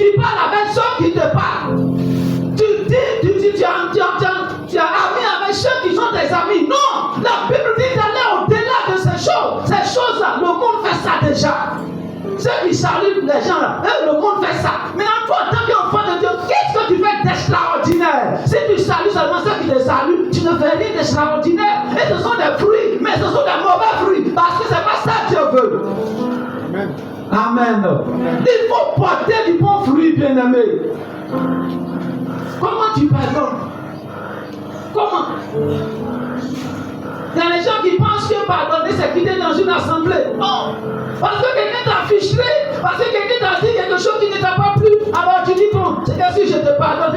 Tu parles avec ceux qui te parlent. Tu as ami avec ceux qui sont tes amis. Non, la Bible dit d'aller au-delà de ces choses. Ces choses-là, le monde fait ça déjà. Ceux qui saluent les gens là, le monde fait ça. Mais en toi, en tant qu'enfant de Dieu, qu'est-ce que tu fais d'extraordinaire? Si tu salues seulement ceux qui te saluent, tu ne fais rien d'extraordinaire. Et ce sont des fruits, mais ce sont des mauvais fruits. Parce que c'est pas ça que Dieu veut. Amen. Amen. Il faut porter du bon fruit, bien-aimé. Comment tu pardonnes? Comment? Il y a des gens qui pensent que pardonner, c'est quitter dans une assemblée. Non. Parce que quelqu'un t'a fiché, parce que quelqu'un t'a dit quelque chose qui ne t'a pas plu, alors tu dis bon, c'est que si je te pardonne,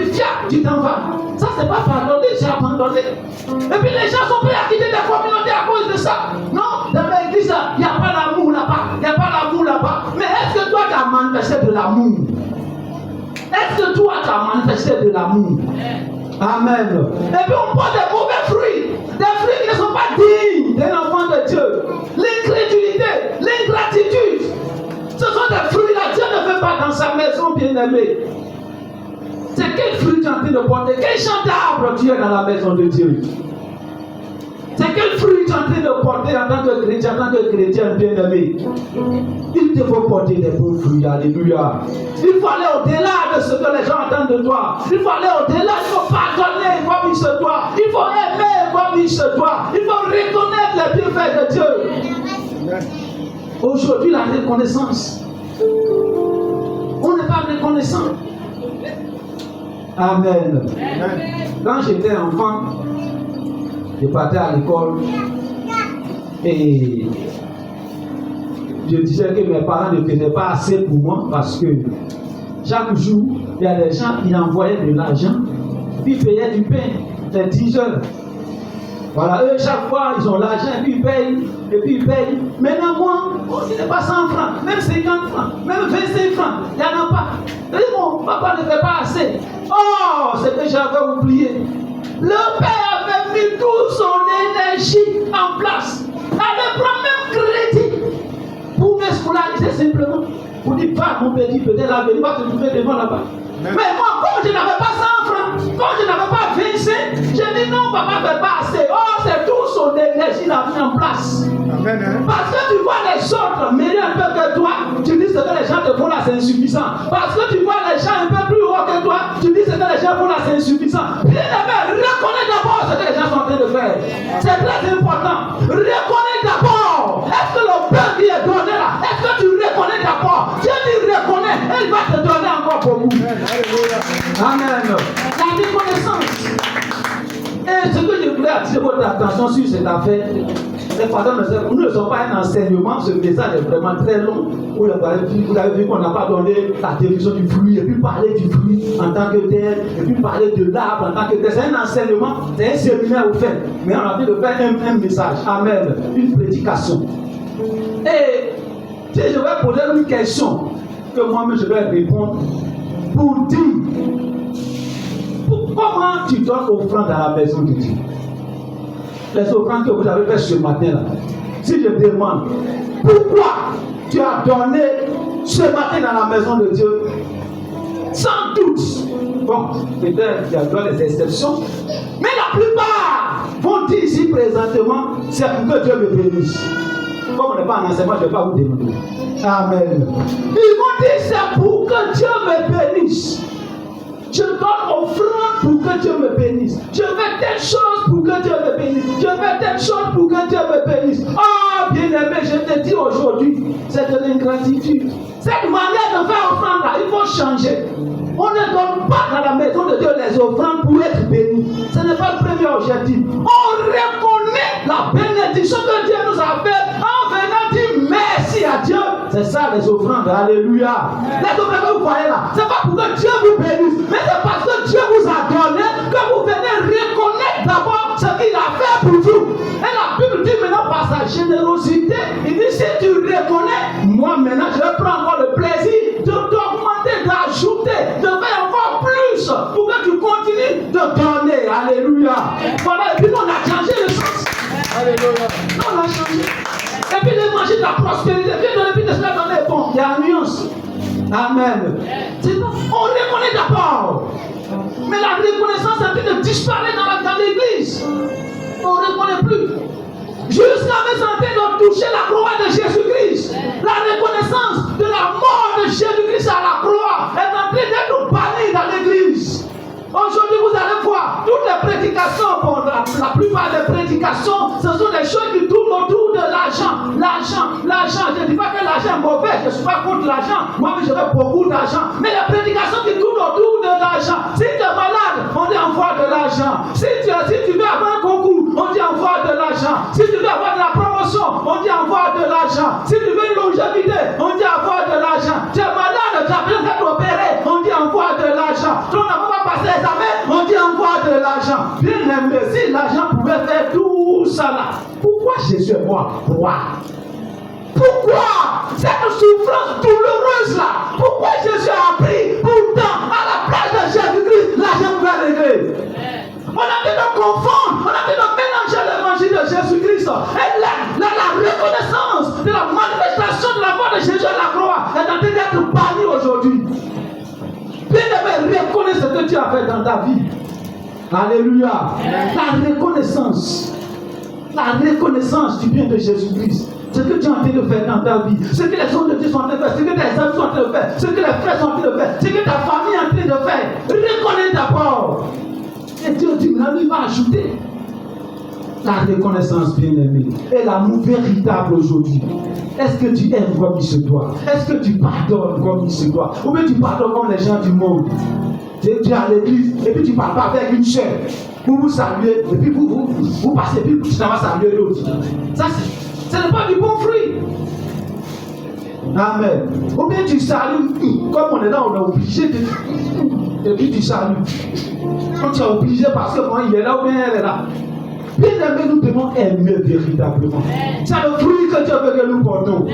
tu t'en vas. Ça, c'est pas pardonner, c'est abandonner. Et puis les gens sont prêts à quitter des communautés à cause de ça. Non, dans l'église, il n'y a pas l'amour là-bas. Il n'y a pas l'amour là-bas. Mais est-ce que toi, tu as manifesté de l'amour? Est-ce que toi, tu as manifesté de l'amour? Amen. Et puis on porte des mauvais fruits. Des fruits qui ne sont pas dignes d'un enfant de Dieu. L'incrédulité, l'ingratitude. Ce sont des fruits là. Dieu ne veut pas dans sa maison, bien-aimée. C'est quel fruit tu es en train de porter? Quel champ d'arbre tu es dans la maison de Dieu? C'est quel fruit tu es en train de porter en tant que chrétien, bien-aimé? Il te faut porter des bons fruits, alléluia. Il faut aller au-delà de ce que les gens attendent de toi. Il faut aller au-delà, il faut pardonner comme il se doit. Il faut aimer comme il se doit. Il faut reconnaître les bienfaits de Dieu. Aujourd'hui, la reconnaissance. On n'est pas reconnaissant. Amen. Quand j'étais enfant, je partais à l'école et je disais que mes parents ne faisaient pas assez pour moi parce que chaque jour, il y a des gens qui envoyaient de l'argent, puis ils payaient du pain, les 10 heures. Voilà, eux, chaque fois, ils ont l'argent, puis ils payent, Maintenant, moi, il n'est pas 100 francs, même 50 francs, même 25 francs, il n'y en a pas. Je dis, mon papa ne fait pas assez. Oh, c'est que j'avais oublié. Le père avait mis toute son énergie en place. Il avait pris même crédit pour me scolariser simplement. Pour dire, va mon petit, peut-être l'avenir va te trouver devant là-bas. Mais moi, comme je n'avais pas 100 francs, comme je n'avais pas 25, j'ai dit non, papa ne fait pas assez. Oh, c'est tout son énergie là mis en place. Amen. Parce que tu vois les autres mériter un peu que toi, tu dis ce que les gens te font là, c'est insuffisant. Parce que tu vois les gens un peu plus haut que toi, tu dis ce que les gens font là, c'est insuffisant. Bien aimé, reconnais d'abord ce que les gens sont en train de faire. C'est très important. Reconnais d'abord. Est-ce que le pain qui est donné là, est-ce que tu reconnais d'abord? Dieu dit reconnais, il va te donner encore beaucoup. Amen. La reconnaissance. Et ce que je voulais attirer votre attention sur cette affaire, c'est que nous ne sommes pas un enseignement, ce message est vraiment très long. Vous avez vu qu'on n'a pas donné la définition du fruit, et puis parler du fruit en tant que tel, et puis parler de l'arbre en tant que tel. C'est un enseignement, c'est un séminaire au fait. Mais on a envie de faire un message, amen, une prédication. Et si je vais poser une question, que moi-même je vais répondre, pour dire, comment tu donnes offrande à la maison de Dieu? Les offrandes que vous avez faites ce matin-là. Si je demande, pourquoi tu as donné ce matin dans la maison de Dieu? Sans doute. Bon, peut-être qu'il y a des exceptions. Mais la plupart vont dire ici présentement, c'est pour que Dieu me bénisse. Comme on n'est pas en enseignement, je ne vais pas vous demander. Amen. Ils vont dire, c'est pour que Dieu me bénisse. Je donne offrande pour que Dieu me bénisse. Je fais telle chose pour que Dieu me bénisse. Je fais telle chose pour que Dieu me bénisse. Oh, bien-aimé, je te dis aujourd'hui, c'est de l'ingratitude. Cette manière de faire offrande là, il faut changer. On ne donne pas dans la maison de Dieu les offrandes pour être béni. Ce n'est pas le premier objectif. On reconnaît la bénédiction que Dieu nous a faite en venant dire merci à Dieu. C'est ça les offrandes. Alléluia. Les offrandes que vous voyez là, ce n'est pas pour que Dieu vous bénisse, mais c'est parce que Dieu vous a donné que vous venez reconnaître d'abord ce qu'il a fait pour vous. Et la Bible dit maintenant par sa générosité, il dit si tu reconnais, moi maintenant je prends encore le plaisir de t'augmenter, d'ajouter, de faire encore plus pour que tu continues de donner. Alléluia. Voilà, et puis on a changé le sens. Alléluia. On a changé. Et puis l'évangile de la prospérité, puis de cela dans les bons, il y a une nuance. Amen. On reconnaît d'abord. Mais la reconnaissance est en train de disparaître dans l'église. On ne reconnaît plus. Jusqu'à maintenant, en train de toucher la croix de Jésus-Christ. La reconnaissance de la mort de Jésus-Christ à la croix est en train d'être bannie dans l'église. Aujourd'hui, vous allez voir, toutes les prédications, la plupart des prédications, ce sont des choses qui tournent autour de l'argent. L'argent. Je ne dis pas que l'argent est mauvais, je ne suis pas contre l'argent. Moi, je veux beaucoup d'argent. Mais les prédications qui tournent autour de l'argent. Si tu es malade, on dit envoie de l'argent. Si tu veux avoir un concours, on dit envoie de l'argent. Si tu veux avoir de la promotion, on dit envoie de l'argent. Si tu veux une longévité, on dit envoie de l'argent. Tu es malade, tu as besoin d'être opéré, on dit envoie de l'argent. Tu n'as pas passé les examens, on dit envoie de l'argent. Bien aimé, si l'argent pouvait faire tout ça là, pourquoi Jésus est mort? Pourquoi cette souffrance douloureuse là? Pourquoi Jésus a pris pourtant à la place de Jésus-Christ l'argent pouvait régler? On a dit de confondre, on a dit de mélanger l'évangile de Jésus-Christ et la reconnaissance de la manifestation de la mort de Jésus à la croix est en train d'être bannie aujourd'hui. Bien-aimé, reconnais ce que tu as fait dans ta vie. Alléluia. La reconnaissance du bien de Jésus-Christ. Ce que tu es en train de faire dans ta vie, ce que les hommes de Dieu sont en train de faire, ce que tes amis sont en train de faire, ce que les frères sont en train de faire, ce que ta famille est en train de faire. Reconnais d'abord. Et Dieu dit, il va ajouter la reconnaissance bien-aimée et l'amour véritable aujourd'hui. Est-ce que tu aimes comme il se doit? Est-ce que tu pardonnes comme il se doit? Ou bien tu pardonnes comme les gens du monde? Tu es à l'église et puis tu ne parles pas avec une chair. Vous saluez et puis vous passez et puis tu t'en vas saluer l'autre. Ça, ce n'est pas du bon fruit. Amen. Ou bien tu salues, comme on est là, on est obligé de. Et puis tu salues. Quand tu es obligé parce que moi il est là ou bien elle est là. Bien aimé, nous devons aimer véritablement. C'est le fruit que Dieu veut que nous portons.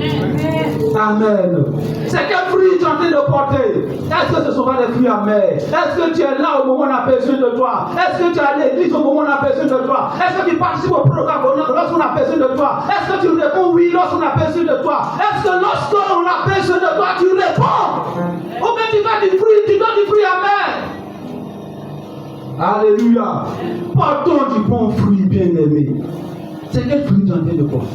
Amen. C'est quel fruit tu es en train de porter? Est-ce que ce sont pas des fruits amers? Est-ce que tu es là au moment où on a besoin de toi? Est-ce que tu es à l'église au moment où on a besoin de toi? Est-ce que tu participes au programme lorsqu'on a besoin de toi? Est-ce que tu réponds oui lorsqu'on a besoin de toi? Est-ce que lorsqu'on a besoin de toi, tu réponds? Ou bien tu fais du fruit, tu donnes du fruit amer? Alléluia. Portons du bon fruit, bien-aimé. C'est quel fruit tu es en train de porter?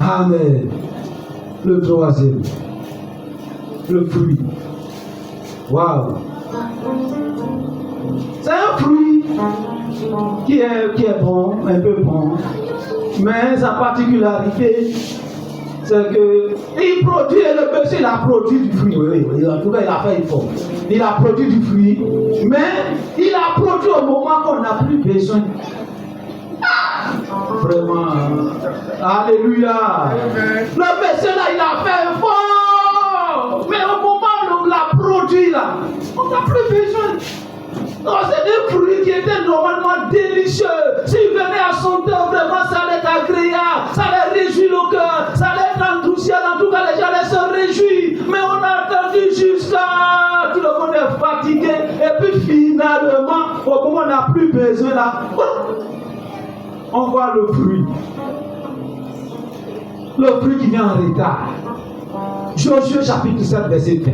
Amen. Le troisième. Le fruit. Waouh. C'est un fruit qui est bon, un peu bon. Mais sa particularité, c'est que il produit, le monsieur il a produit du fruit. Oui, en tout cas il a fait effort. Il a produit du fruit, mais il a produit au moment qu'on n'a plus besoin. Vraiment. Alléluia. Le monsieur là, il a fait effort. Mais au moment où on l'a produit là, on n'a plus besoin. Non, c'est des fruits qui étaient normalement délicieux. S'il venait à son temps, vraiment, ça allait être agréable. Ça allait réjouir le cœur. Ça allait être enthousiasme. En tout cas, les gens allaient se réjouir. Mais on a attendu jusqu'à tout le monde est fatigué. Et puis finalement, au moment où on n'a plus besoin là, on voit le fruit. Le fruit qui vient en retard. Josué chapitre 7, verset 20.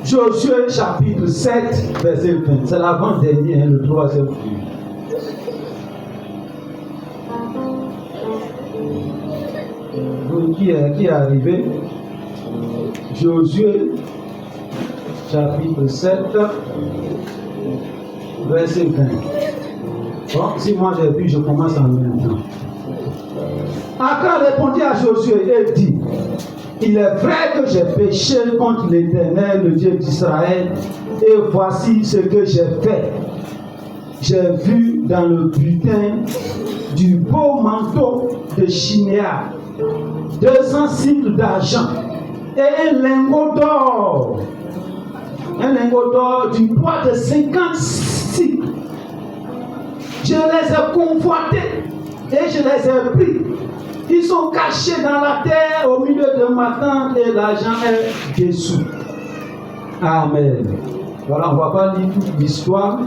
Josué chapitre 7, verset 20. C'est l'avant-dernier, le troisième fruit. Qui est arrivé? Josué chapitre 7, verset 20. Bon, si moi j'ai vu, je commence en même temps. Achan répondit à Josué et dit: il est vrai que j'ai péché contre l'Éternel, le Dieu d'Israël, et voici ce que j'ai fait. J'ai vu dans le butin du beau manteau de Chinéa 200 cycles d'argent et un lingot d'or. Un lingot d'or du poids de 50 cycles. Je les ai convoités et je les ai pris. Ils sont cachés dans la terre au milieu de ma tente et l'argent est dessous. Amen. Voilà, on ne va pas lire toute l'histoire.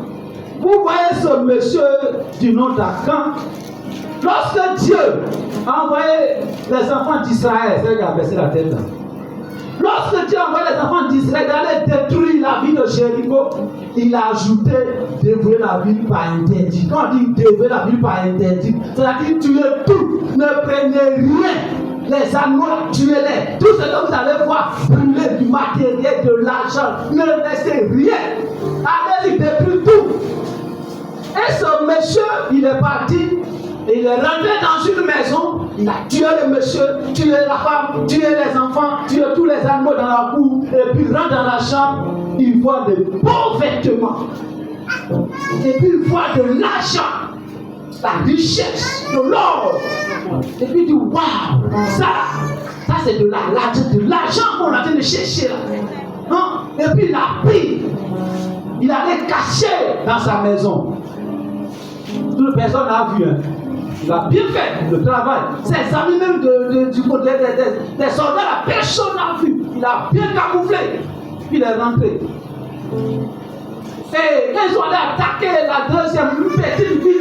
Vous voyez ce monsieur du nom d'Achan. Lorsque Dieu a envoyé les enfants d'Israël, c'est lui qui a baissé la tête là. Lorsque Dieu a envoyé les enfants d'Israël d'aller détruire la ville de Jéricho, il a ajouté dévouer la ville par interdit. Quand on dit dévouer la ville par interdit, c'est-à-dire tuer tout, ne prenez rien. Les animaux, tuez-les. Tout ce que vous allez voir brûler du matériel, de l'argent, ne laissez rien. Allez-y détruire tout. Et ce monsieur, il est parti. Et il est rentré dans une maison, il a tué le monsieur, tué la femme, tué les enfants, tué tous les animaux dans la cour, et puis il rentre dans la chambre, il voit de beaux vêtements, et puis il voit de l'argent, la richesse, de l'or, et puis il dit waouh, ça c'est de l'argent qu'on a train de chercher là. Hein? Et puis il a pris, il allait cacher dans sa maison. Toute personne n'a vu. Hein? Il a bien fait le travail. Ses amis même du côté des soldats, la personne n'a vu. Il a bien camouflé. Puis il est rentré. Et quand ils ont allé attaquer la deuxième petite ville,